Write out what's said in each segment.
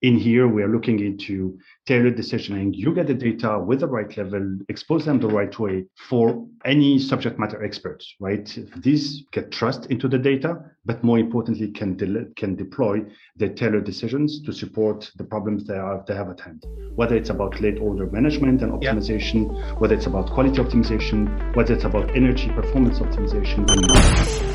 In here, we are looking into tailored decisioning. You get the data with the right level, expose them the right way for any subject matter experts, right? These get trust into the data, but more importantly, can deploy the tailored decisions to support the problems they have at hand. Whether it's about late order management and optimization, whether it's about quality optimization, whether it's about energy performance optimization, and more.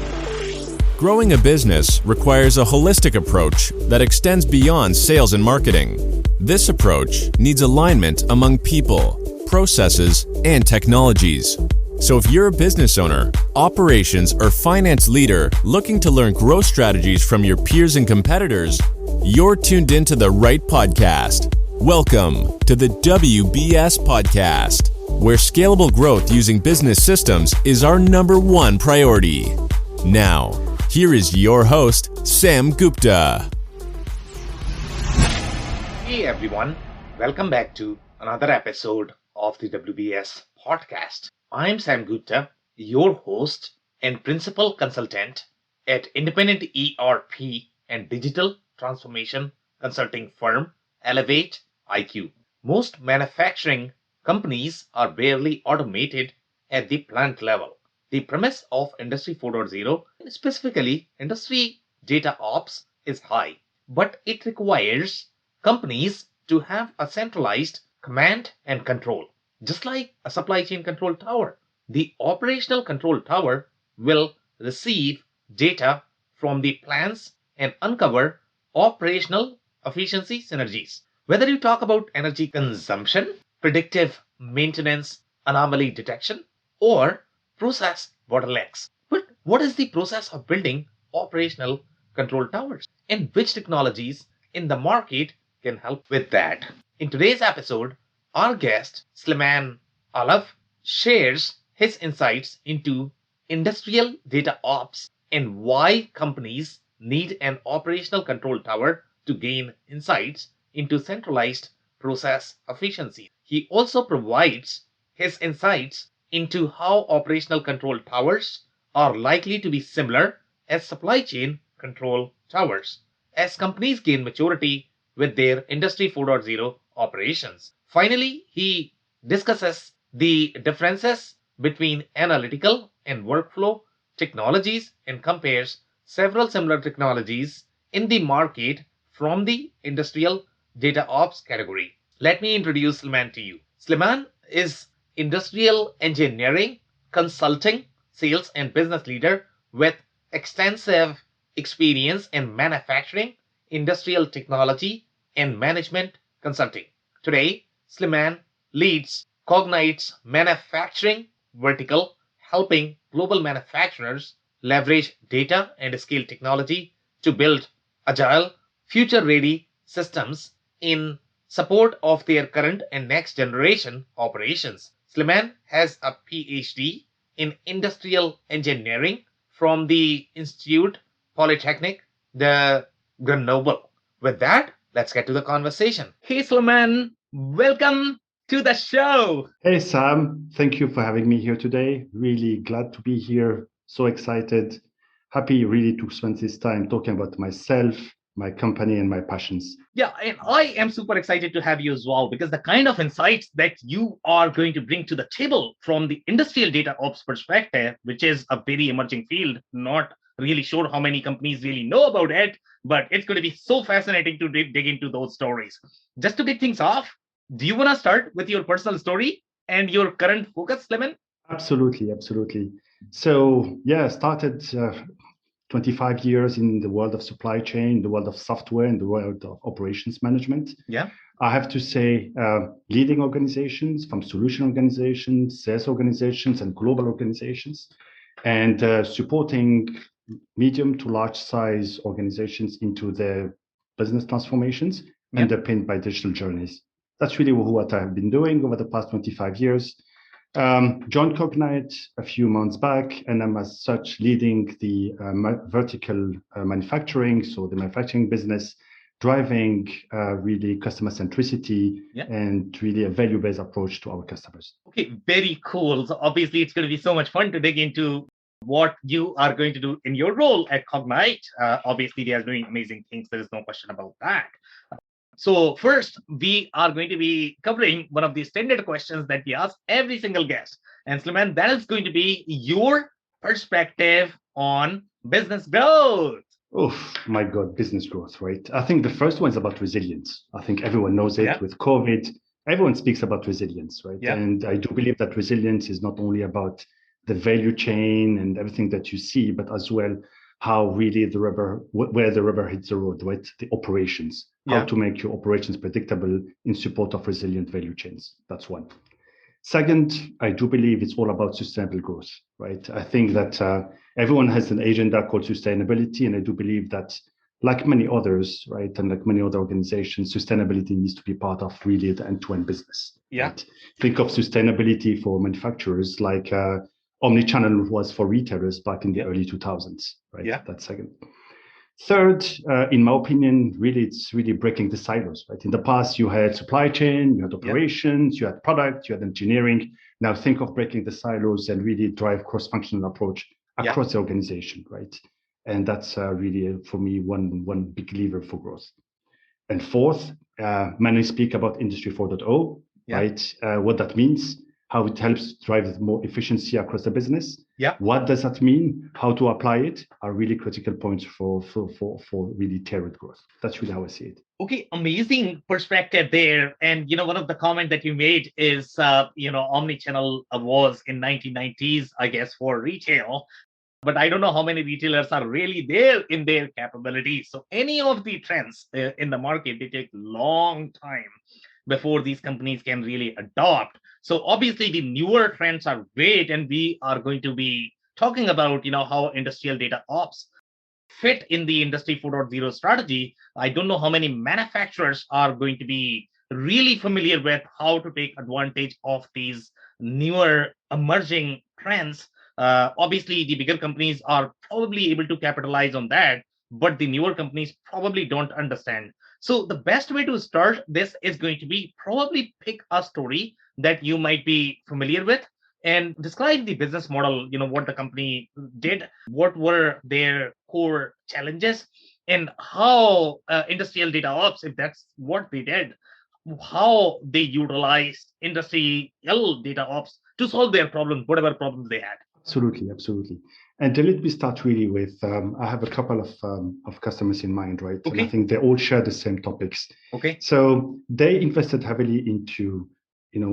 Growing a business requires a holistic approach that extends beyond sales and marketing. This approach needs alignment among people, processes, and technologies. So if you're a business owner, operations, or finance leader looking to learn growth strategies from your peers and competitors, you're tuned into the right podcast. Welcome to the WBS Podcast, where scalable growth using business systems is our #1 priority. Now, here is your host, Sam Gupta. Hey everyone, welcome back to another episode of the WBS podcast. I'm Sam Gupta, your host and principal consultant at independent ERP and digital transformation consulting firm Elevate IQ. Most manufacturing companies are barely automated at the plant level. The premise of Industry 4.0, specifically Industry Data Ops, is high, but it requires companies to have a centralized command and control. Just like a supply chain control tower, the operational control tower will receive data from the plants and uncover operational efficiency synergies. Whether you talk about energy consumption, predictive maintenance, anomaly detection, or process bottlenecks. But what is the process of building operational control towers? And which technologies in the market can help with that? In today's episode, our guest, Slimane Allab, shares his insights into industrial data ops and why companies need an operational control tower to gain insights into centralized process efficiency. He also provides his insights into how operational control towers are likely to be similar as supply chain control towers as companies gain maturity with their Industry 4.0 operations. Finally, he discusses the differences between analytical and workflow technologies and compares several similar technologies in the market from the industrial data ops category. Let me introduce Slimane to you. Slimane is industrial engineering, consulting, sales, and business leader with extensive experience in manufacturing, industrial technology, and management consulting. Today, Slimane leads Cognite's manufacturing vertical, helping global manufacturers leverage data and scale technology to build agile, future-ready systems in support of their current and next generation operations. Slimane has a PhD in industrial engineering from the Institute Polytechnic de Grenoble. With that, let's get to the conversation. Hey Slimane, welcome to the show. Hey Sam, thank you for having me here today. Really glad to be here. So excited. Happy really to spend this time talking about myself, my company, and my passions. Yeah, and I am super excited to have you as well because the kind of insights that you are going to bring to the table from the industrial data ops perspective, which is a very emerging field, not really sure how many companies really know about it, but it's going to be so fascinating to dig into those stories. Just to kick things off, do you want to start with your personal story and your current focus, Slimane? Absolutely. So yeah, I started 25 years in the world of supply chain, the world of software, and the world of operations management. Yeah. I have to say, leading organizations, from solution organizations, sales organizations, and global organizations, and supporting medium to large size organizations into their business transformations underpinned by digital journeys. That's really what I've been doing over the past 25 years. Joined Cognite a few months back, and I'm as such leading the vertical manufacturing, so the manufacturing business, driving really customer centricity and really a value-based approach to our customers. Okay, very cool. So obviously it's going to be so much fun to dig into what you are going to do in your role at Cognite. Obviously they are doing amazing things. There is no question about that. So first, we are going to be covering one of the standard questions that we ask every single guest. And Slimane, that is going to be your perspective on business growth. Oh my God, business growth, right? I think the first one is about resilience. I think everyone knows it with COVID. Everyone speaks about resilience, right? And I do believe that resilience is not only about the value chain and everything that you see, but as well how really where the rubber hits the road, right? The operations, how to make your operations predictable in support of resilient value chains. That's one. Second, I do believe it's all about sustainable growth, right? I think that everyone has an agenda called sustainability, and I do believe that, like many others, right, and like many other organizations, sustainability needs to be part of really the end-to-end business. Right? Think of sustainability for manufacturers like omni-channel was for retailers back in the early 2000s, right? That's second. Third, in my opinion, really, it's really breaking the silos, right? In the past, you had supply chain, you had operations, you had product, you had engineering. Now think of breaking the silos and really drive cross-functional approach across the organization, right? And that's really, for me, one big lever for growth. And fourth, many speak about Industry 4.0, right? What that means, how it helps drive more efficiency across the business. What does that mean? How to apply it are really critical points for really tailored growth. That's really how I see it. Okay, amazing perspective there. And, one of the comment that you made is, omni-channel was in 1990s, I guess, for retail. But I don't know how many retailers are really there in their capabilities. So any of the trends in the market, they take long time before these companies can really adopt. So obviously the newer trends are great, and we are going to be talking about, how industrial data ops fit in the Industry 4.0 strategy. I don't know how many manufacturers are going to be really familiar with how to take advantage of these newer emerging trends. Obviously, the bigger companies are probably able to capitalize on that, but the newer companies probably don't understand. So the best way to start this is going to be probably pick a story that you might be familiar with and describe the business model, what the company did, what were their core challenges, and how industrial data ops, if that's what they did, how they utilized industrial data ops to solve their problems, whatever problems they had. Absolutely. And let me start really with, I have a couple of customers in mind, right? Okay. And I think they all share the same topics. Okay. So they invested heavily into,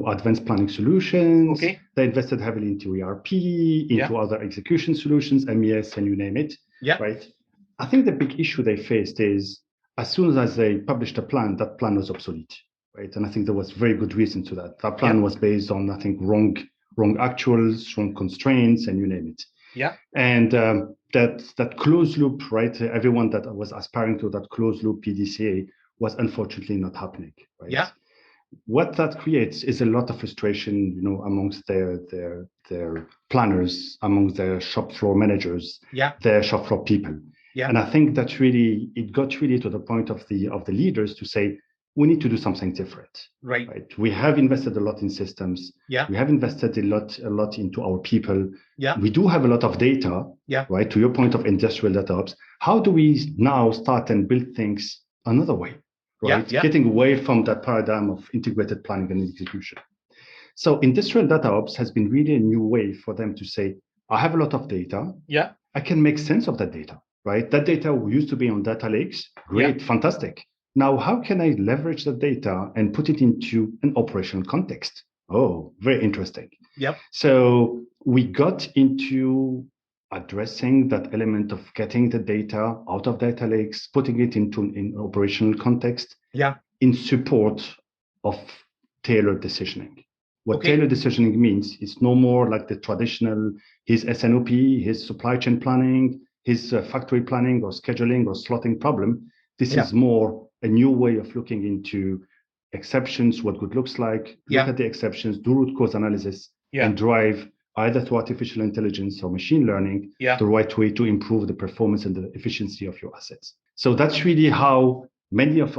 advanced planning solutions. Okay. They invested heavily into ERP, into other execution solutions, MES, and you name it. Right? I think the big issue they faced is as soon as they published a plan, that plan was obsolete, right? And I think there was very good reason to that. That plan was based on, I think, wrong actuals, wrong constraints, and you name it. And that closed loop, right? Everyone that was aspiring to that closed loop PDCA was unfortunately not happening, right? What that creates is a lot of frustration, amongst their planners, amongst their shop floor managers, their shop floor people. And I think that really, it got really to the point of the leaders to say, we need to do something different. Right. We have invested a lot in systems. We have invested a lot into our people. We do have a lot of data. Right. To your point of industrial data ops, how do we now start and build things another way? Right. Getting away from that paradigm of integrated planning and execution. So industrial data ops has been really a new way for them to say, I have a lot of data. I can make sense of that data. Right. That data used to be on data lakes. Great. Fantastic. Now, how can I leverage the data and put it into an operational context? Oh, very interesting. So we got into addressing that element of getting the data out of data lakes, putting it into an operational context in support of tailored decisioning. What tailored decisioning means is no more like the traditional, his SNOP, his supply chain planning, his factory planning or scheduling or slotting problem. This is more a new way of looking into exceptions, what good looks like, look at the exceptions, do root cause analysis, and drive either through artificial intelligence or machine learning the right way to improve the performance and the efficiency of your assets. So that's really how many of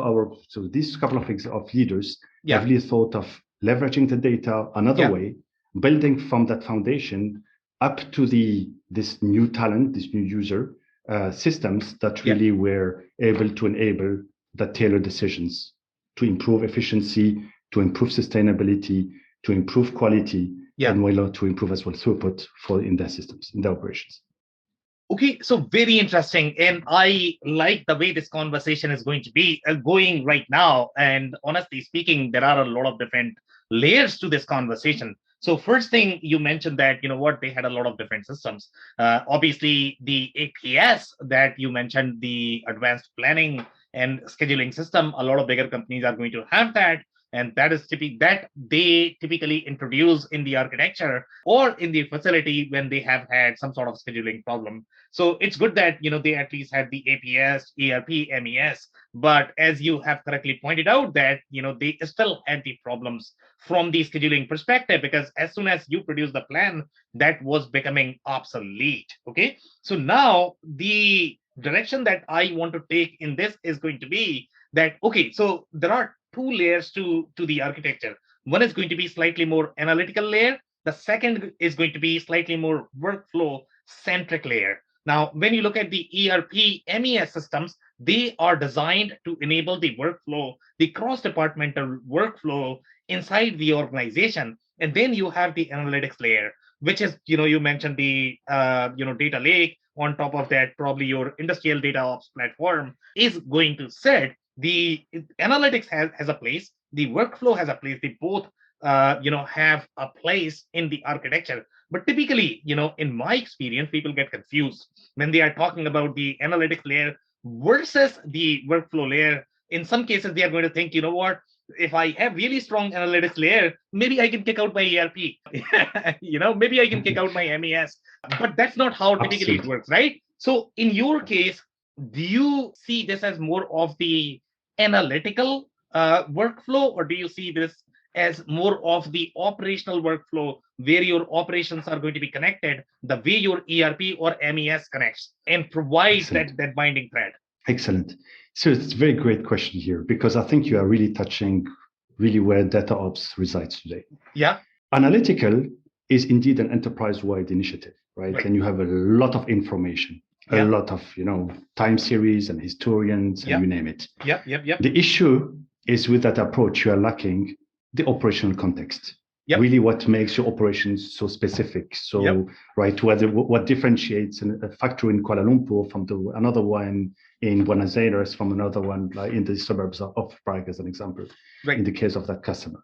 these couple of leaders have really thought of leveraging the data another way, building from that foundation up to this new talent, this new user systems that really were able to enable the tailored decisions to improve efficiency, to improve sustainability, to improve quality, and to improve as well throughput in their systems, in their operations. Okay, so very interesting. And I like the way this conversation is going to be going right now. And honestly speaking, there are a lot of different layers to this conversation. So first thing you mentioned that, they had a lot of different systems. Obviously, the APS that you mentioned, the advanced planning and scheduling system, a lot of bigger companies are going to have that. And that is that they typically introduce in the architecture or in the facility when they have had some sort of scheduling problem. So it's good that they at least had the APS, ERP, MES. But as you have correctly pointed out, that they still had the problems from the scheduling perspective, because as soon as you produce the plan, that was becoming obsolete. Okay, so now the direction that I want to take in this is going to be that, okay, so there are two layers to the architecture. One is going to be slightly more analytical layer. The second is going to be slightly more workflow centric layer. Now, when you look at the ERP, MES systems, they are designed to enable the workflow, the cross-departmental workflow inside the organization. And then you have the analytics layer, which is, you mentioned the, data lake. On top of that, probably your industrial data ops platform is going to sit. The analytics has a place, the workflow has a place. They both, have a place in the architecture. But typically, in my experience, people get confused when they are talking about the analytics layer versus the workflow layer. In some cases, they are going to think, what? If I have really strong analytics layer, maybe I can kick out my ERP. Maybe I can kick out my MES. But that's not how typically it works, right? So in your case, do you see this as more of the analytical workflow, or do you see this as more of the operational workflow where your operations are going to be connected the way your ERP or MES connects and provides that binding thread? Excellent. So it's a very great question here, because I think you are really touching really where data ops resides today. Yeah. Analytical is indeed an enterprise-wide initiative, right? And you have a lot of information, a lot of, time series and historians, and you name it. The issue is with that approach, you are lacking the operational context. Really what makes your operations so specific. So, right, what differentiates a factory in Kuala Lumpur from another one in Buenos Aires, from another one in the suburbs of Prague, as an example, in the case of that customer.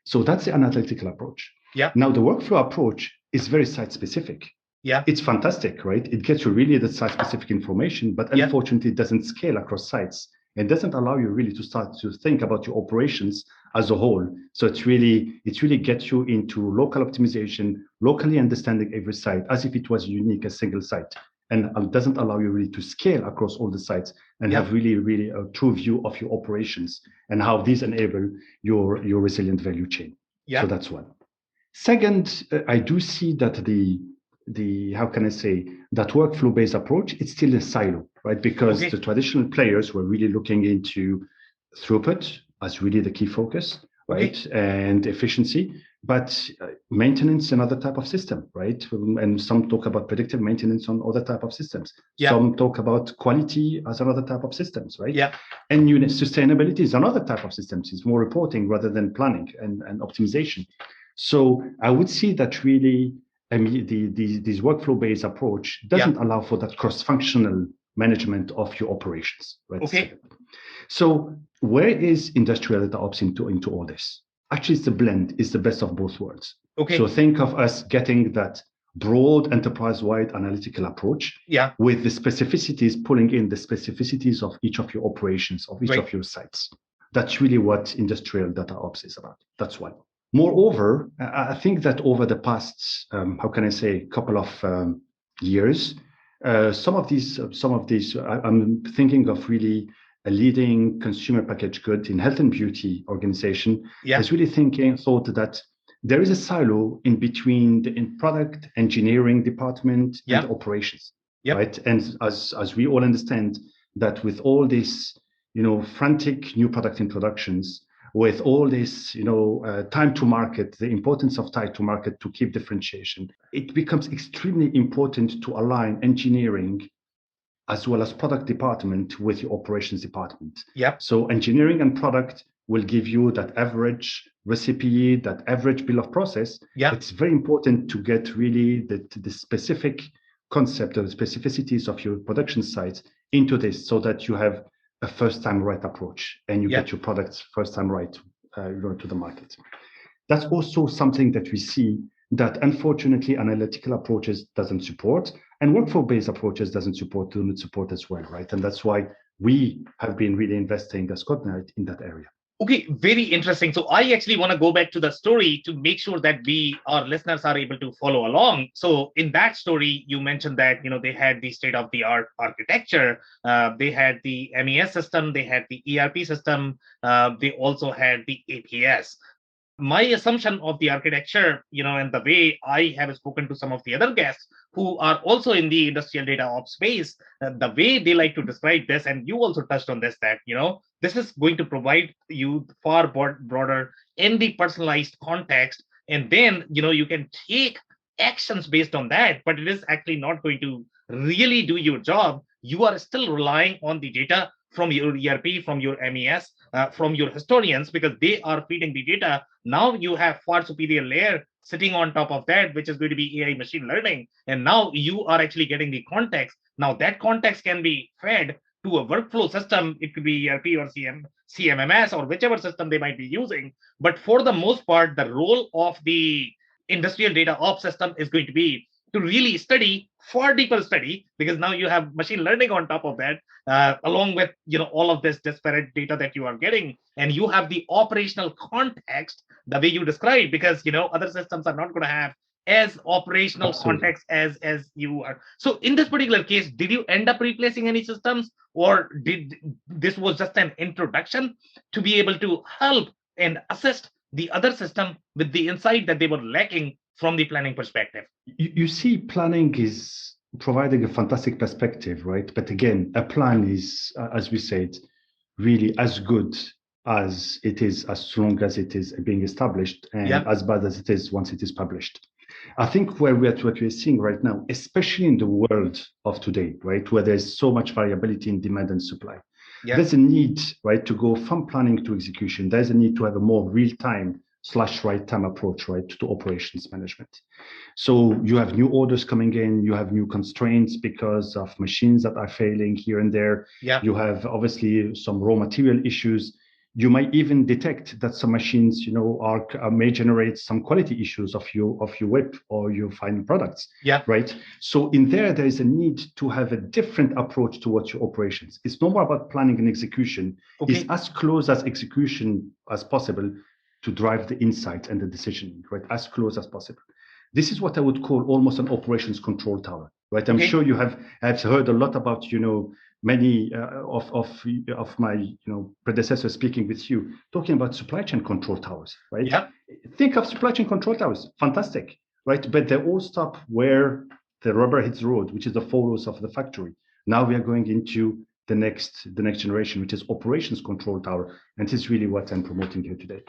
So that's the analytical approach. Now, the workflow approach is very site-specific. It's fantastic, right? It gets you really the site-specific information, but unfortunately, it doesn't scale across sites. It doesn't allow you really to start to think about your operations as a whole. So it really gets you into local optimization, locally understanding every site as if it was unique, a single site, and doesn't allow you really to scale across all the sites and have really a true view of your operations and how these enable your resilient value chain. So that's one. Second, I do see that the how can I say, that workflow-based approach, it's still a silo, right? Because the traditional players were really looking into throughput as really the key focus, right? And efficiency, but maintenance, another type of system, right? And some talk about predictive maintenance on other type of systems. Some talk about quality as another type of systems, right? And sustainability is another type of systems. It's more reporting rather than planning and optimization. So I would see that really, this workflow-based approach doesn't allow for that cross-functional management of your operations, right? So where is industrial data ops into all this? Actually, it's a blend. It's the best of both worlds. So think of us getting that broad enterprise-wide analytical approach with the specificities, pulling in the specificities of each of your operations, of each of your sites. That's really what industrial data ops is about. That's one. Moreover, I think that over the past, how can I say, couple of years, some of these, I'm thinking of really a leading consumer packaged good in health and beauty organization is really thought that there is a silo in between the product engineering department and operations, right? And as we all understand that with all this, frantic new product introductions, with all this, time to market, the importance of time to market to keep differentiation, it becomes extremely important to align engineering as well as product department with your operations department. So engineering and product will give you that average recipe, that average bill of process. It's very important to get really the specific concept or the specificities of your production sites into this, so that you have a first time right approach and you get your products first time right to the market. That's also something that we see that unfortunately analytical approaches doesn't support, and workflow-based approaches do not support as well, right? And that's why we have been really investing as Cognite in that area. Okay, very interesting. So I actually want to go back to the story to make sure that our listeners are able to follow along. So in that story, you mentioned that, they had the state-of-the-art architecture. They had the MES system, they had the ERP system, they also had the APS. My assumption of the architecture, and the way I have spoken to some of the other guests who are also in the industrial data ops space, the way they like to describe this, and you also touched on this, that, this is going to provide you far broader and the personalized context. And then, you can take actions based on that, but it is actually not going to really do your job. You are still relying on the data from your ERP, from your MES, from your historians, because they are feeding the data. Now you have far superior layer sitting on top of that, which is going to be AI machine learning. And now you are actually getting the context. Now that context can be fed to a workflow system. It could be ERP or CMMS or whichever system they might be using. But for the most part, the role of the industrial data ops system is going to be to really study, far deeper study, because now you have machine learning on top of that, along with all of this disparate data that you are getting, and you have the operational context the way you described, because other systems are not going to have as operational context as you are. So in this particular case, did you end up replacing any systems, or did this was just an introduction to be able to help and assist the other system with the insight that they were lacking from the planning perspective? You see, planning is providing a fantastic perspective, right? But again, a plan is, as we said, really as good as it is, as long as it is being established, and as bad as it is once it is published. I think what we're seeing right now, especially in the world of today, right, where there's so much variability in demand and supply, there's a need, right, to go from planning to execution. There's a need to have a more real-time / right-time approach, right, to operations management. So you have new orders coming in, you have new constraints because of machines that are failing here and there. You have obviously some raw material issues. You might even detect that some machines, may generate some quality issues of your WIP or your final products. Right. So in there is a need to have a different approach towards your operations. It's no more about planning and execution. It's as close as execution as possible to drive the insight and the decision, right? As close as possible. This is what I would call almost an operations control tower, right? I'm sure you have heard a lot about, many of my predecessors speaking with you, talking about supply chain control towers, right? Think of supply chain control towers, fantastic, right? But they all stop where the rubber hits the road, which is the floors of the factory. Now we are going into the next generation, which is operations control tower, and this is really what I'm promoting here today,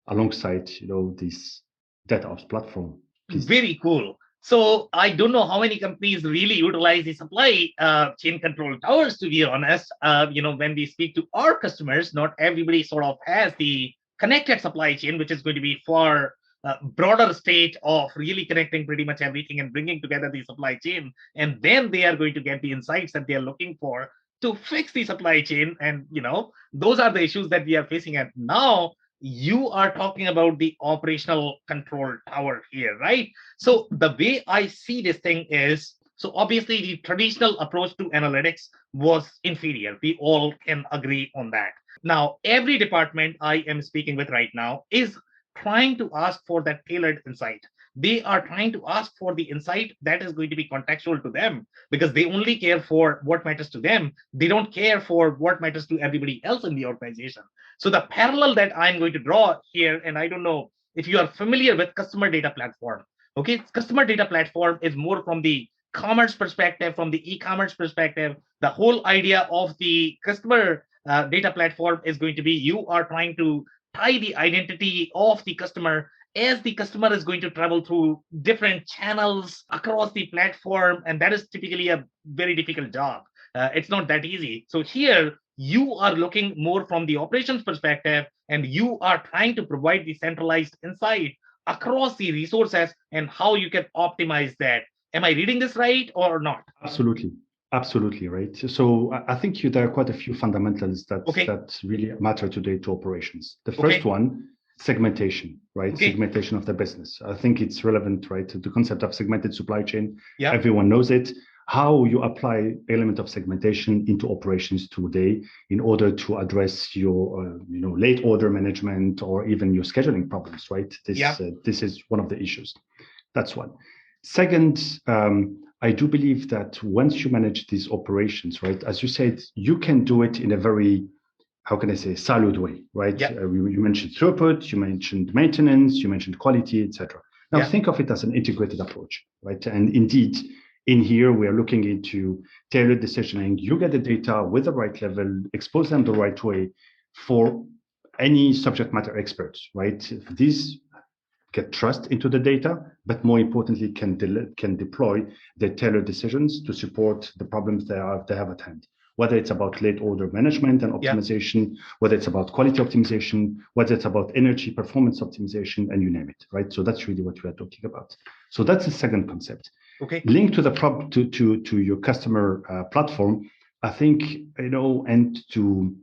alongside this data ops platform. Very cool. So I don't know how many companies really utilize the supply chain control towers, to be honest. When we speak to our customers, not everybody sort of has the connected supply chain, which is going to be far broader state of really connecting pretty much everything and bringing together the supply chain. And then they are going to get the insights that they are looking for to fix the supply chain. And, those are the issues that we are facing. And now you are talking about the operational control tower here, right? So the way I see this thing is, so obviously the traditional approach to analytics was inferior. We all can agree on that. Now, every department I am speaking with right now is trying to ask for that tailored insight. They are trying to ask for the insight that is going to be contextual to them, because they only care for what matters to them. They don't care for what matters to everybody else in the organization. So the parallel that I'm going to draw here, and I don't know if you are familiar with customer data platform. Okay, customer data platform is more from the commerce perspective, from the e-commerce perspective. The whole idea of the customer data platform is going to be, you are trying to tie the identity of the customer as the customer is going to travel through different channels across the platform. And that is typically a very difficult job. It's not that easy. So here, you are looking more from the operations perspective, and you are trying to provide the centralized insight across the resources and how you can optimize that. Am I reading this right or not? Absolutely. Absolutely, right. So I think there are quite a few fundamentals that really matter today to operations. The first one, segmentation, right? Segmentation of the business. I think it's relevant, right? The concept of segmented supply chain. Yeah. Everyone knows it. How you apply element of segmentation into operations today in order to address your late order management or even your scheduling problems, right? This is one of the issues. That's one. Second, I do believe that once you manage these operations, right, as you said, you can do it in a very, how can I say, siloed way, right? Yeah. You mentioned throughput, you mentioned maintenance, you mentioned quality, etc. Now think of it as an integrated approach, right? And indeed, in here, we are looking into tailored decisioning. You get the data with the right level, expose them the right way for any subject matter experts, right? These get trust into the data, but more importantly, can deploy their tailored decisions to support the problems they have at hand. Whether it's about late order management and optimization, whether it's about quality optimization, whether it's about energy performance optimization, and you name it, right? So that's really what we are talking about. So that's the second concept. Linked to the to your customer platform, I think, and to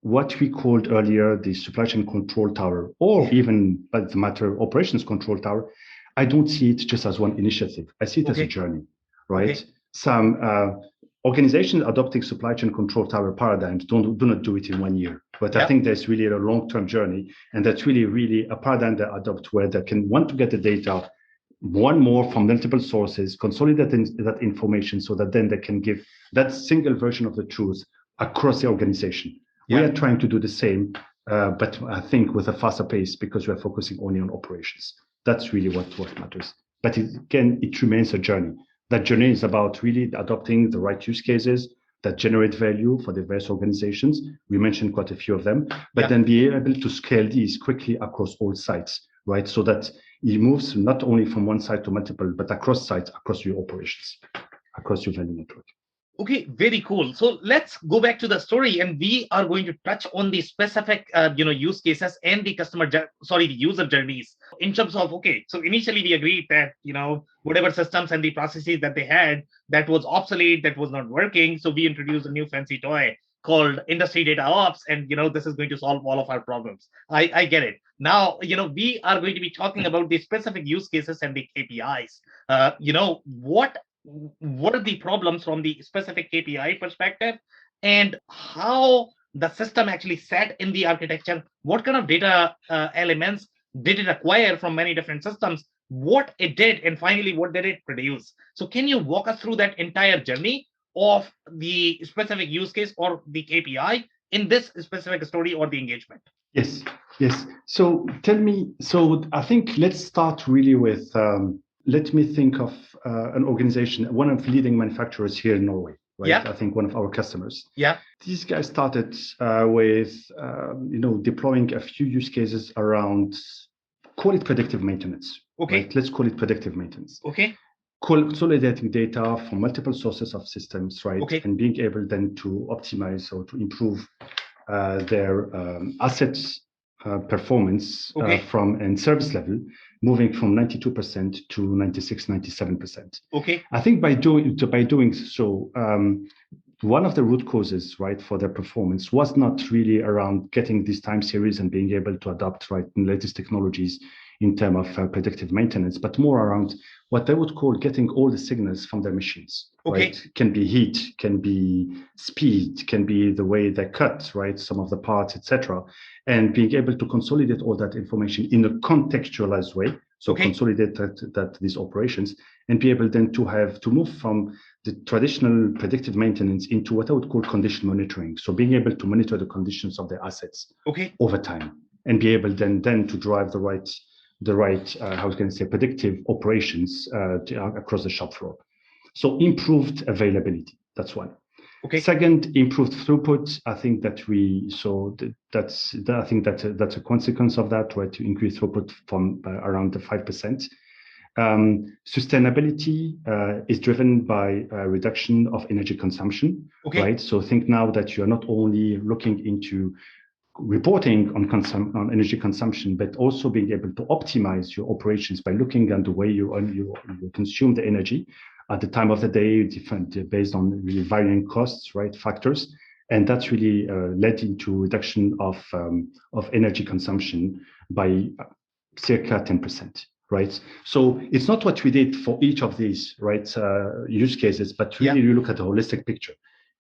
what we called earlier the supply chain control tower, or even, by the matter, operations control tower, I don't see it just as one initiative. I see it as a journey, right? Some organizations adopting supply chain control tower paradigms do not do it in 1 year, but I think there's really a long-term journey, and that's really a paradigm they adopt where they can want to get the data more from multiple sources, consolidate that information so that then they can give that single version of the truth across the organization. We are trying to do the same, but I think with a faster pace because we are focusing only on operations. That's really what matters. But it remains a journey. That journey is about really adopting the right use cases that generate value for the various organizations. We mentioned quite a few of them, but then be able to scale these quickly across all sites, right? So that it moves not only from one site to multiple, but across sites, across your operations, across your value network. Okay, very cool. So let's go back to the story, and we are going to touch on the specific, use cases and the the user journeys in terms of, so initially we agreed that, whatever systems and the processes that they had, that was obsolete, that was not working. So we introduced a new fancy toy called industry data ops, and, this is going to solve all of our problems. I get it. Now, we are going to be talking about the specific use cases and the KPIs. What are the problems from the specific KPI perspective, and how the system actually sat in the architecture? What kind of data elements did it acquire from many different systems? What it did, and finally, what did it produce? So can you walk us through that entire journey of the specific use case or the KPI in this specific story or the engagement? Yes. So tell me, I think let's start really with, let me think of an organization, one of the leading manufacturers here in Norway, right? I think one of our customers. These guys started with, deploying a few use cases around, call it predictive maintenance. Right? Let's call it predictive maintenance. Consolidating data from multiple sources of systems, right? And being able then to optimize or to improve their assets performance and service level, moving from 92% to 96, 97%. I think by doing so, one of the root causes, right, for their performance was not really around getting these time series and being able to adopt, right, latest technologies in terms of predictive maintenance, but more around what they would call getting all the signals from their machines. Right? Can be heat, can be speed, can be the way they cut, right, some of the parts, etc., and being able to consolidate all that information in a contextualized way. So consolidate these operations and be able then to move from the traditional predictive maintenance into what I would call condition monitoring. So being able to monitor the conditions of their assets over time and be able then to drive the right how can I say, predictive operations across the shop floor. So improved availability, that's one. Second, improved throughput. I think that's a consequence of that, right? To increase throughput from around the 5%. Sustainability is driven by a reduction of energy consumption, right? So think now that you're not only looking into reporting on energy consumption, but also being able to optimize your operations by looking at the way you consume the energy at the time of the day, different based on really varying costs, right, factors, and that's really led into reduction of energy consumption by circa 10%. Right. So it's not what we did for each of these use cases, but really you look at the holistic picture.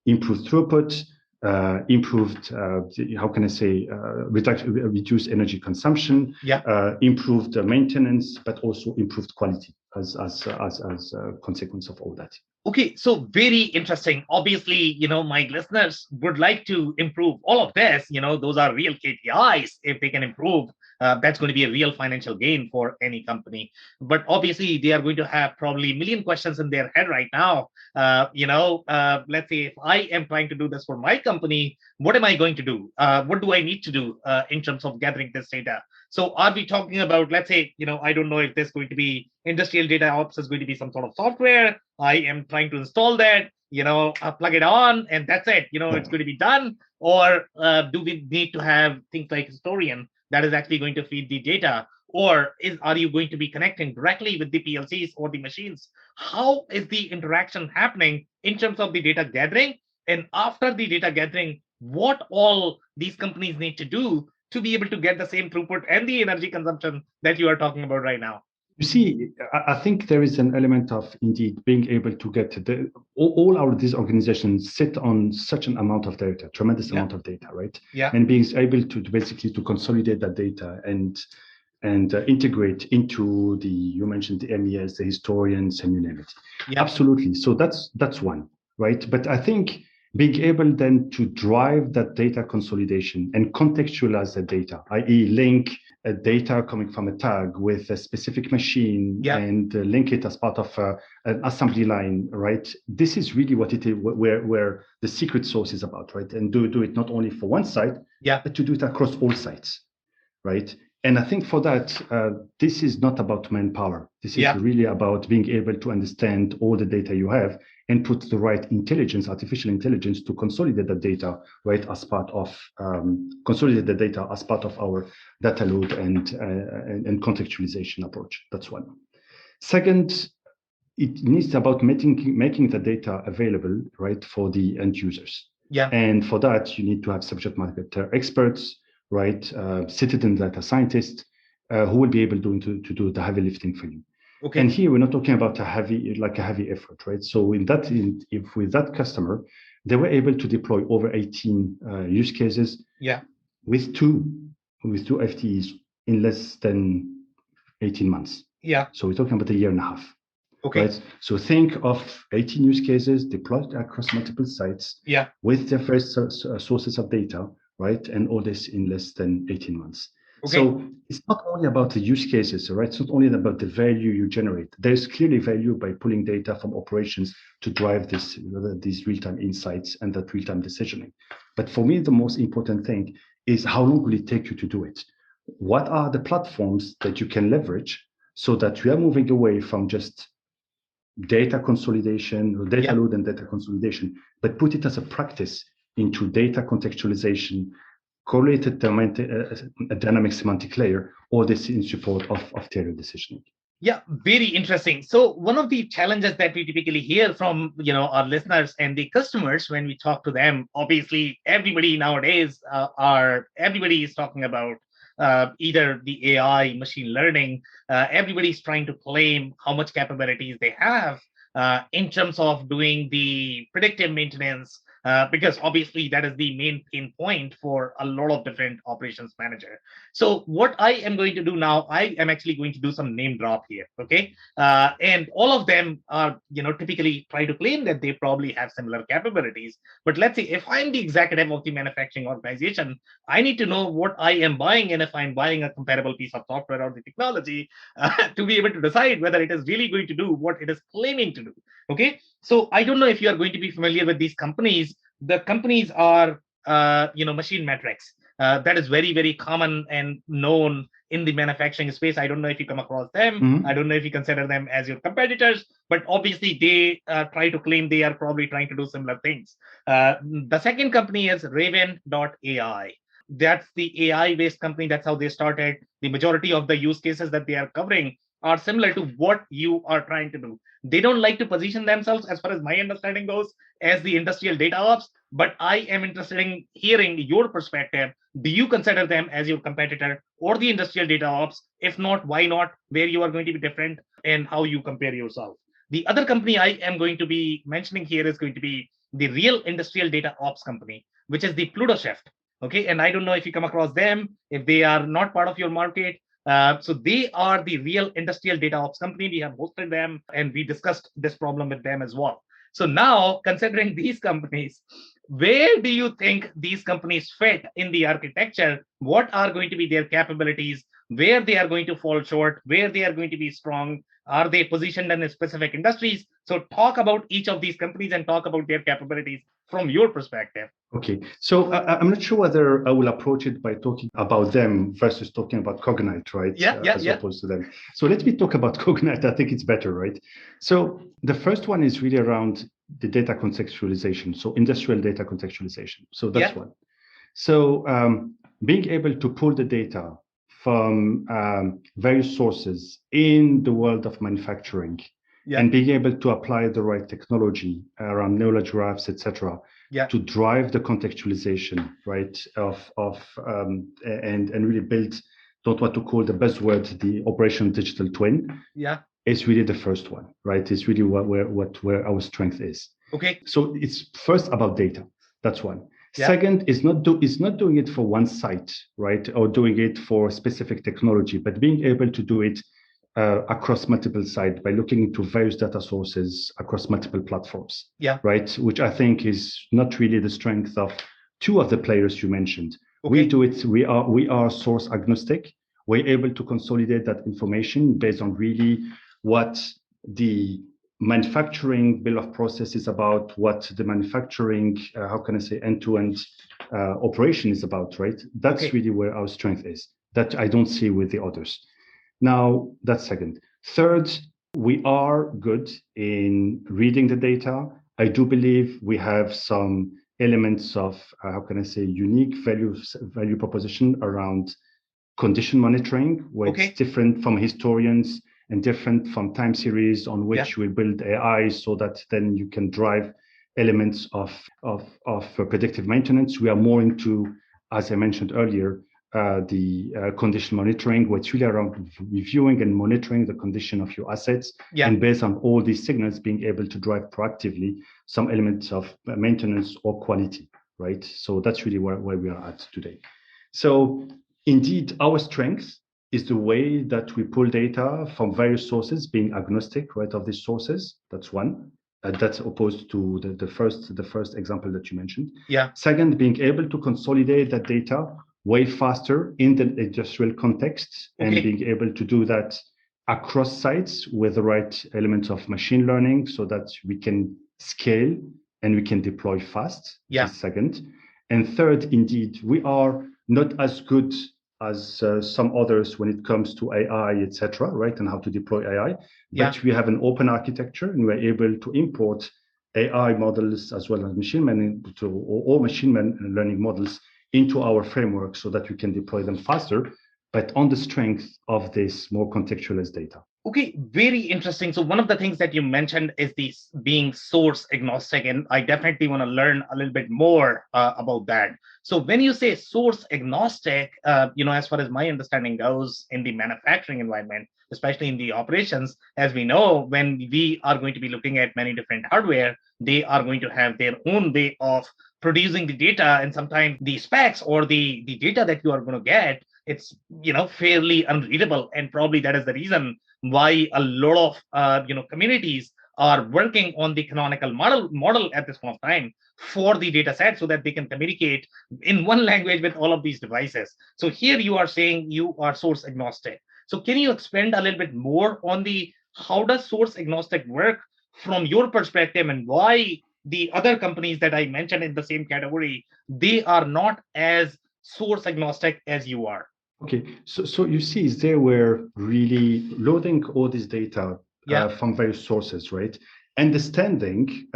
Improved throughput, improved, how can I say, reduce energy consumption, improved maintenance, but also improved quality as a consequence of all that. Okay, so very interesting. Obviously, my listeners would like to improve all of this. Those are real KPIs. If they can improve, that's going to be a real financial gain for any company. But obviously, they are going to have probably a million questions in their head right now. Let's say if I am trying to do this for my company, what am I going to do? What do I need to do in terms of gathering this data? So are we talking about, let's say, I don't know if there's going to be industrial data ops is going to be some sort of software. I am trying to install that, plug it on, and that's it. It's going to be done. Or do we need to have things like historian that is actually going to feed the data? Or are you going to be connecting directly with the PLCs or the machines? How is the interaction happening in terms of the data gathering? And after the data gathering, what all these companies need to do to be able to get the same throughput and the energy consumption that you are talking about right now? You see, I think there is an element of indeed being able to get all these organizations sit on such an amount of data, tremendous amount of data, right? And being able to basically to consolidate that data and integrate into you mentioned the MES, the historians, and you name it. Absolutely. So that's one, right? But I think being able then to drive that data consolidation and contextualize the data, i.e. link a data coming from a tag with a specific machine and link it as part of an assembly line, right? This is really what it is, where the secret sauce is about, right? And do it not only for one site, but to do it across all sites, right? And I think for that, this is not about manpower. This is really about being able to understand all the data you have and put the right intelligence, artificial intelligence, to consolidate the data, right, as part of our data load and contextualization approach. That's one. Second, it needs about making the data available, right, for the end users. And for that, you need to have subject matter experts, right, citizen data scientists who will be able to do the heavy lifting for you. And here we're not talking about a heavy effort, right? So with that customer, they were able to deploy over 18 use cases with two FTEs in less than 18 months. So we're talking about a year and a half. Right? So think of 18 use cases deployed across multiple sites with their first sources of data, right? And all this in less than 18 months. So it's not only about the use cases, right? It's not only about the value you generate. There's clearly value by pulling data from operations to drive these real-time insights and that real-time decisioning. But for me, the most important thing is how long will it take you to do it? What are the platforms that you can leverage so that we are moving away from just data consolidation or data load and data consolidation, but put it as a practice into data contextualization, correlated dynamic semantic layer, or this in support of tailored decisioning. Yeah, very interesting. So one of the challenges that we typically hear from our listeners and the customers when we talk to them, obviously everybody nowadays everybody is talking about either the AI, machine learning. Everybody's trying to claim how much capabilities they have in terms of doing the predictive maintenance. Because obviously that is the main pain point for a lot of different operations manager. So what I am going to do now, I am actually going to do some name drop here, okay? And all of them are, typically try to claim that they probably have similar capabilities. But let's say if I'm the executive of the manufacturing organization, I need to know what I am buying, and if I'm buying a comparable piece of software or the technology to be able to decide whether it is really going to do what it is claiming to do, okay? So I don't know if you are going to be familiar with these companies. The companies are, machine metrics. That is very, very common and known in the manufacturing space. I don't know if you come across them. I don't know if you consider them as your competitors, but obviously they try to claim they are probably trying to do similar things. The second company is Raven.ai. That's the AI based company. That's how they started. The majority of the use cases that they are covering are similar to what you are trying to do. They don't like to position themselves, as far as my understanding goes, as the industrial data ops, but I am interested in hearing your perspective. Do you consider them as your competitor or the industrial data ops? If not, why not? Where you are going to be different and how you compare yourself. The other company I am going to be mentioning here is going to be the real industrial data ops company, which is the Pluto Shift. Okay, and I don't know if you come across them, if they are not part of your market. So they are the real industrial data ops company. We have hosted them and we discussed this problem with them as well. So now, considering these companies, where do you think these companies fit in the architecture? What are going to be their capabilities? Where they are going to fall short? Where they are going to be strong? Are they positioned in specific industries? So talk about each of these companies and talk about their capabilities from your perspective. Okay, so I'm not sure whether I will approach it by talking about them versus talking about Cognite, right? As opposed to them. So let me talk about Cognite. I think it's better, right? So the first one is really around the data contextualization, so industrial data contextualization. So that's one. So being able to pull the data from various sources in the world of manufacturing and being able to apply the right technology around knowledge graphs, etc., to drive the contextualization, right, and really build, don't want to call the buzzword the operational digital twin. It's really the first one, right? It's really where our strength is. Okay. So it's first about data. That's one. Second is not doing it for one site, right, or doing it for specific technology, but being able to do it across multiple sites by looking into various data sources across multiple platforms, right? Which I think is not really the strength of two of the players you mentioned. We do it. We are source agnostic. We're able to consolidate that information based on really what the manufacturing bill of process is about, what the manufacturing, how can I say, end-to-end operation is about, right? That's really where our strength is, that I don't see with the others. Now, that's second. Third, we are good in reading the data. I do believe we have some elements of, how can I say, unique value proposition around condition monitoring, where it's different from historians and different from time series on which we build AI, so that then you can drive elements of predictive maintenance. We are more into, as I mentioned earlier, the condition monitoring, where it's really around reviewing and monitoring the condition of your assets, and based on all these signals, being able to drive proactively some elements of maintenance or quality, right? So that's really where we are at today. So indeed, our strength is the way that we pull data from various sources, being agnostic, right, of these sources. That's one. That's opposed to the first example that you mentioned. Second, being able to consolidate that data way faster in the industrial context, and being able to do that across sites with the right elements of machine learning, so that we can scale and we can deploy fast. Second. And third, indeed, we are not as good as some others when it comes to AI, etc., right, and how to deploy AI. But we have an open architecture, and we're able to import AI models as well as machine learning or machine learning models into our framework, so that we can deploy them faster, but on the strength of this more contextualized data. Okay, very interesting. So one of the things that you mentioned is this being source agnostic, and I definitely want to learn a little bit more about that. So when you say source agnostic, as far as my understanding goes in the manufacturing environment, especially in the operations, as we know, when we are going to be looking at many different hardware, they are going to have their own way of producing the data, and sometimes the specs or the data that you are going to get, it's fairly unreadable, and probably that is the reason why a lot of communities are working on the canonical model at this point of time for the data set, so that they can communicate in one language with all of these devices. So here you are saying you are source agnostic. So can you expand a little bit more on how does source agnostic work from your perspective, and why the other companies that I mentioned in the same category, they are not as source agnostic as you are? Okay, so you see, they were really loading all this data from various sources, right? Understanding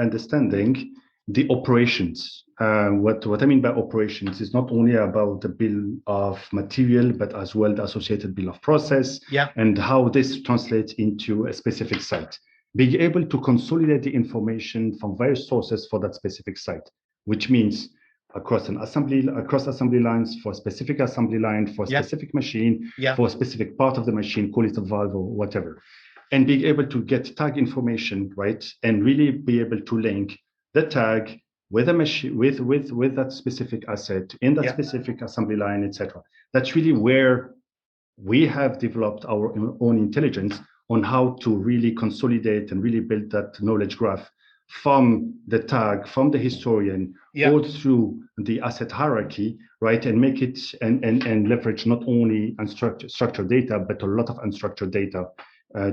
the operations. What I mean by operations is not only about the bill of material, but as well the associated bill of process, and how this translates into a specific site. Being able to consolidate the information from various sources for that specific site, which means across assembly lines, for a specific assembly line, for a specific machine, for a specific part of the machine, call it a valve or whatever, and being able to get tag information, right, and really be able to link the tag with a machine, with that specific asset in that specific assembly line, etc. That's really where we have developed our own intelligence on how to really consolidate and really build that knowledge graph from the tag, from the historian, all through the asset hierarchy, right? And make it and leverage not only structured data, but a lot of unstructured data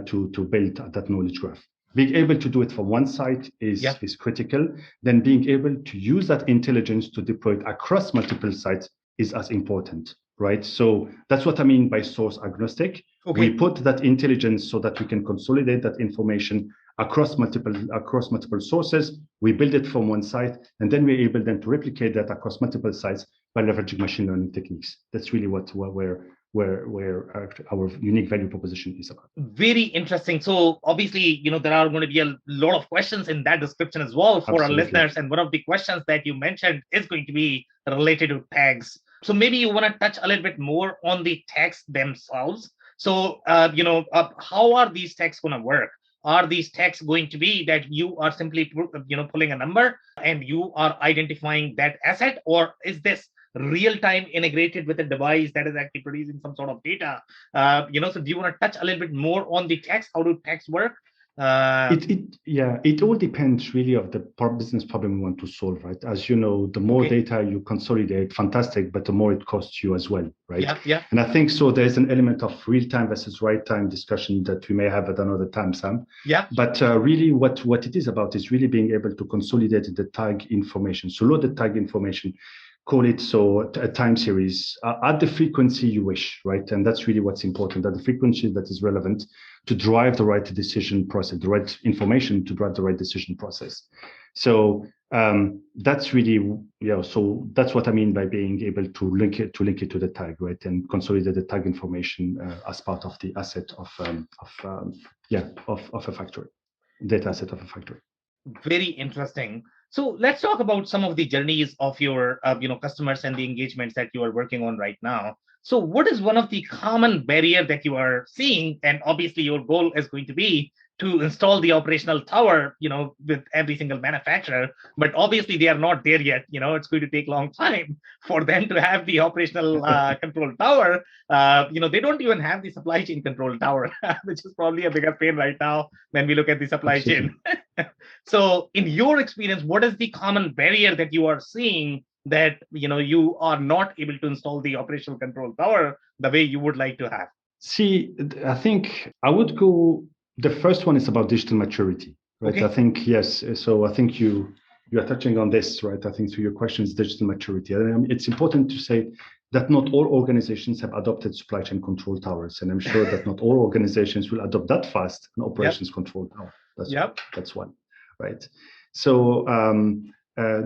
to build that knowledge graph. Being able to do it from one site is critical. Then being able to use that intelligence to deploy it across multiple sites is as important, right? So that's what I mean by source agnostic. Okay. We put that intelligence so that we can consolidate that information across multiple sources. We build it from one site, and then we're able then to replicate that across multiple sites by leveraging machine learning techniques. That's really where our unique value proposition is about. Very interesting. So obviously, there are going to be a lot of questions in that description as well for our listeners. And one of the questions that you mentioned is going to be related to tags. So maybe you want to touch a little bit more on the tags themselves. So, how are these tags going to work? Are these tags going to be that you are simply, pulling a number and you are identifying that asset, or is this real-time integrated with a device that is actually producing some sort of data? So do you want to touch a little bit more on the tags? How do tags work? It all depends really of the business problem we want to solve, right? As you know, the more data you consolidate, fantastic, but the more it costs you as well, right? And I think so there's an element of real-time versus right-time discussion that we may have at another time, Sam. But really what it is about is really being able to consolidate the tag information. So load the tag information, call it a time series at the frequency you wish, right? And that's really what's important, that the frequency that is relevant to drive the right decision process, the right information to drive the right decision process. So that's really, so that's what I mean by being able to link it to the tag, right? And consolidate the tag information as part of the asset of a factory, data asset of a factory. Very interesting. So let's talk about some of the journeys of your customers and the engagements that you are working on right now. So what is one of the common barrier that you are seeing? And obviously your goal is going to be to install the operational tower, with every single manufacturer, but obviously they are not there yet. It's going to take a long time for them to have the operational control tower. They don't even have the supply chain control tower, which is probably a bigger pain right now when we look at the supply chain. So in your experience, what is the common barrier that you are seeing that, you are not able to install the operational control tower the way you would like to have? See, I think I would go, the first one is about digital maturity, right? Okay. I think, yes. So I think you are touching on this, right? I think through your questions, digital maturity. And it's important to say that not all organizations have adopted supply chain control towers. And I'm sure that not all organizations will adopt that fast an operations control tower. That's one, right? So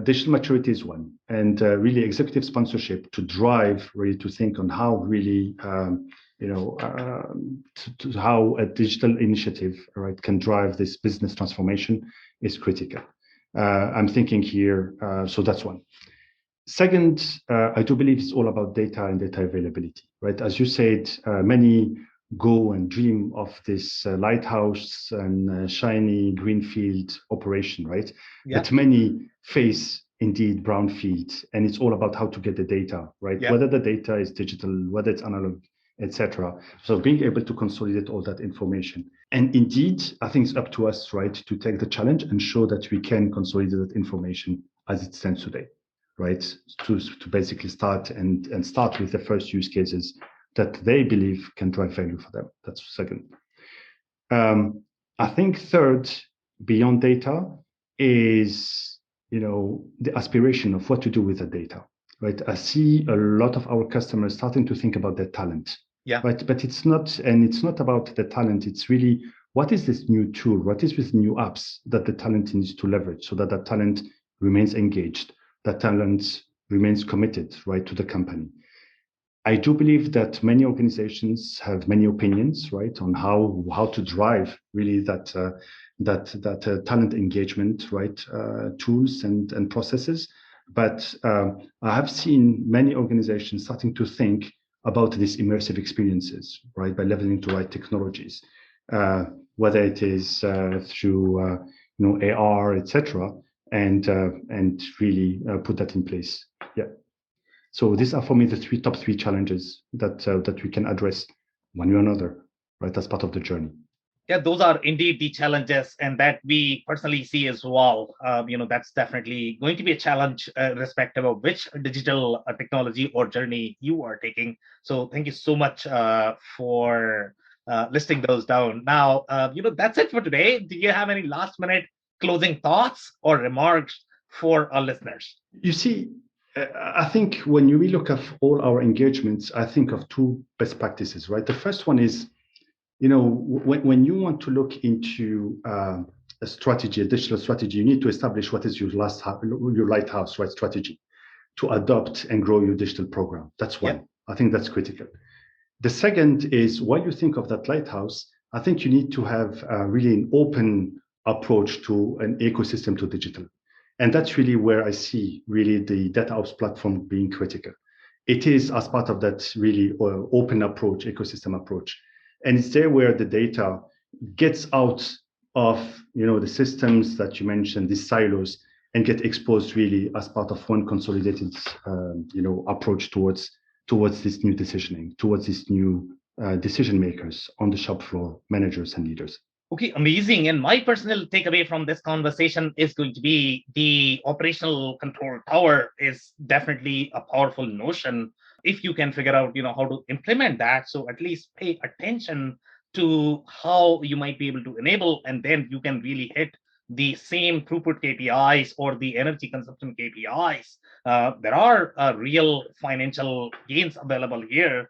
digital maturity is one. And really executive sponsorship to drive, really to think on how really, how a digital initiative, right, can drive this business transformation is critical. I'm thinking here, so that's one. Second, I do believe it's all about data and data availability, right? As you said, many go and dream of this lighthouse and shiny greenfield operation, right? But many face indeed brownfield, and it's all about how to get the data, right? Whether the data is digital, whether it's analog, etc. So being able to consolidate all that information. And indeed, I think it's up to us, right, to take the challenge and show that we can consolidate that information as it stands today, right? To basically start with the first use cases that they believe can drive value for them. That's second. I think third, beyond data, is the aspiration of what to do with the data. right? I see a lot of our customers starting to think about their talent. Yeah. Right. But it's not about the talent. It's really, what is this new tool? What is this new apps that the talent needs to leverage so that talent remains engaged, that talent remains committed, right, to the company. I do believe that many organizations have many opinions, right, on how to drive really that talent engagement, right, tools and processes. But I have seen many organizations starting to think about these immersive experiences, right, by leveraging the right technologies, whether it is through AR, etc., and really put that in place. Yeah. So these are for me the top three challenges that we can address one way or another, right, as part of the journey. Yeah, those are indeed the challenges, and that we personally see as well. That's definitely going to be a challenge, irrespective of which digital technology or journey you are taking. So thank you so much for listing those down. Now, that's it for today. Do you have any last minute closing thoughts or remarks for our listeners? You see, I think when we look at all our engagements, I think of two best practices, right? The first one is, when you want to look into a strategy, a digital strategy, you need to establish what is your lighthouse, right, strategy to adopt and grow your digital program. That's one. Yeah. I think that's critical. The second is, while you think of that lighthouse, I think you need to have really an open approach to an ecosystem to digital. And that's really where I see really the DataOps platform being critical. It is as part of that really open approach, ecosystem approach. And it's there where the data gets out of the systems that you mentioned, these silos, and get exposed really as part of one consolidated approach towards this new decisioning, towards these new decision makers on the shop floor, managers and leaders. Okay, amazing. And my personal takeaway from this conversation is going to be the operational control tower is definitely a powerful notion. If you can figure out, how to implement that, so at least pay attention to how you might be able to enable, and then you can really hit the same throughput KPIs or the energy consumption KPIs. There are real financial gains available here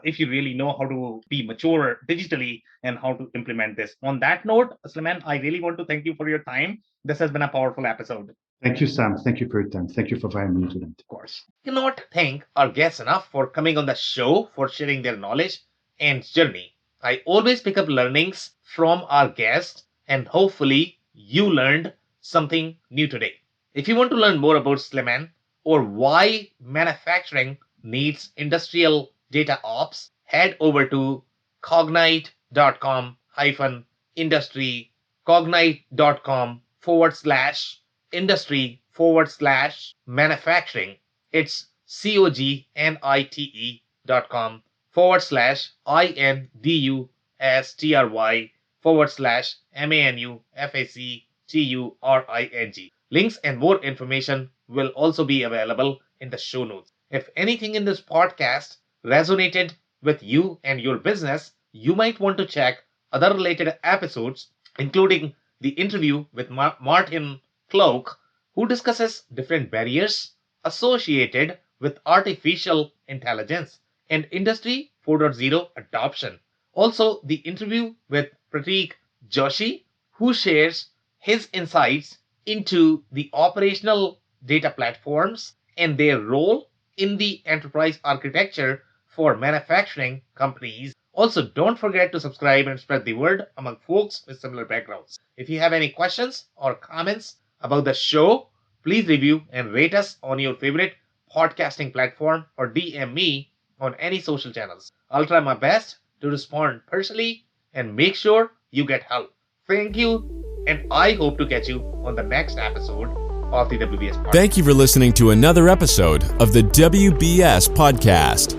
if you really know how to be mature digitally and how to implement this. On that note, Slimane, I really want to thank you for your time. This has been a powerful episode. Thank you, Sam. Thank you for your time. Thank you for inviting me today. Of course. I cannot thank our guests enough for coming on the show, for sharing their knowledge and journey. I always pick up learnings from our guests, and hopefully you learned something new today. If you want to learn more about Slimane or why manufacturing needs industrial data ops, head over to cognite.com/industry, cognite.com/industry/manufacturing. It's cognite.com/industry/manufacturing. Links and more information will also be available in the show notes. If anything in this podcast resonated with you and your business, you might want to check other related episodes, including the interview with Martin Cloak, who discusses different barriers associated with artificial intelligence and Industry 4.0 adoption. Also, the interview with Pratik Joshi, who shares his insights into the operational data platforms and their role in the enterprise architecture for manufacturing companies. Also, don't forget to subscribe and spread the word among folks with similar backgrounds. If you have any questions or comments about the show, please review and rate us on your favorite podcasting platform or DM me on any social channels. I'll try my best to respond personally and make sure you get help. Thank you, and I hope to catch you on the next episode of the WBS Podcast. Thank you for listening to another episode of the WBS Podcast.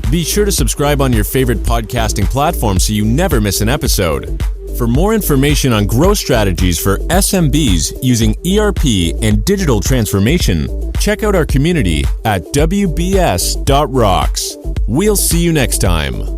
Be sure to subscribe on your favorite podcasting platform so you never miss an episode. For more information on growth strategies for SMBs using ERP and digital transformation, check out our community at WBS.rocks. We'll see you next time.